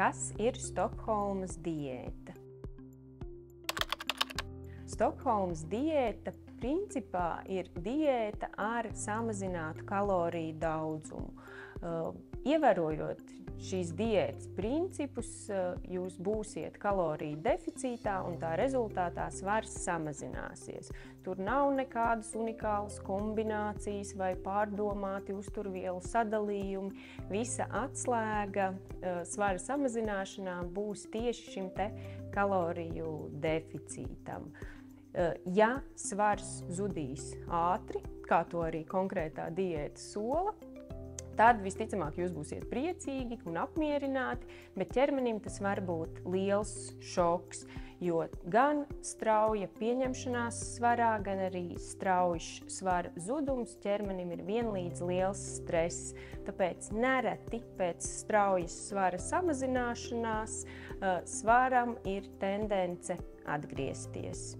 Kas ir Stokholmas diēta? Stokholmas diēta principā ir diēta ar samazinātu kaloriju daudzumu. Ievērojot šīs diētas principus, jūs būsiet kaloriju deficītā un tā rezultātā svars samazināsies. Tur nav nekādas unikālas kombinācijas vai pārdomāti uzturvielu sadalījumi. Visa atslēga svara samazināšanā būs tieši šim te kaloriju deficītam. Ja svars zudīs ātri, kā to arī konkrētā diēta sola, tad visticamāk jūs būsiet priecīgi un apmierināti, bet ķermenim tas var būt liels šoks, jo gan strauja pieņemšanās svarā, gan arī straujš svara zudums ķermenim ir vienlīdz liels stress. Tāpēc nereti pēc straujas svara samazināšanās svaram ir tendence atgriezties.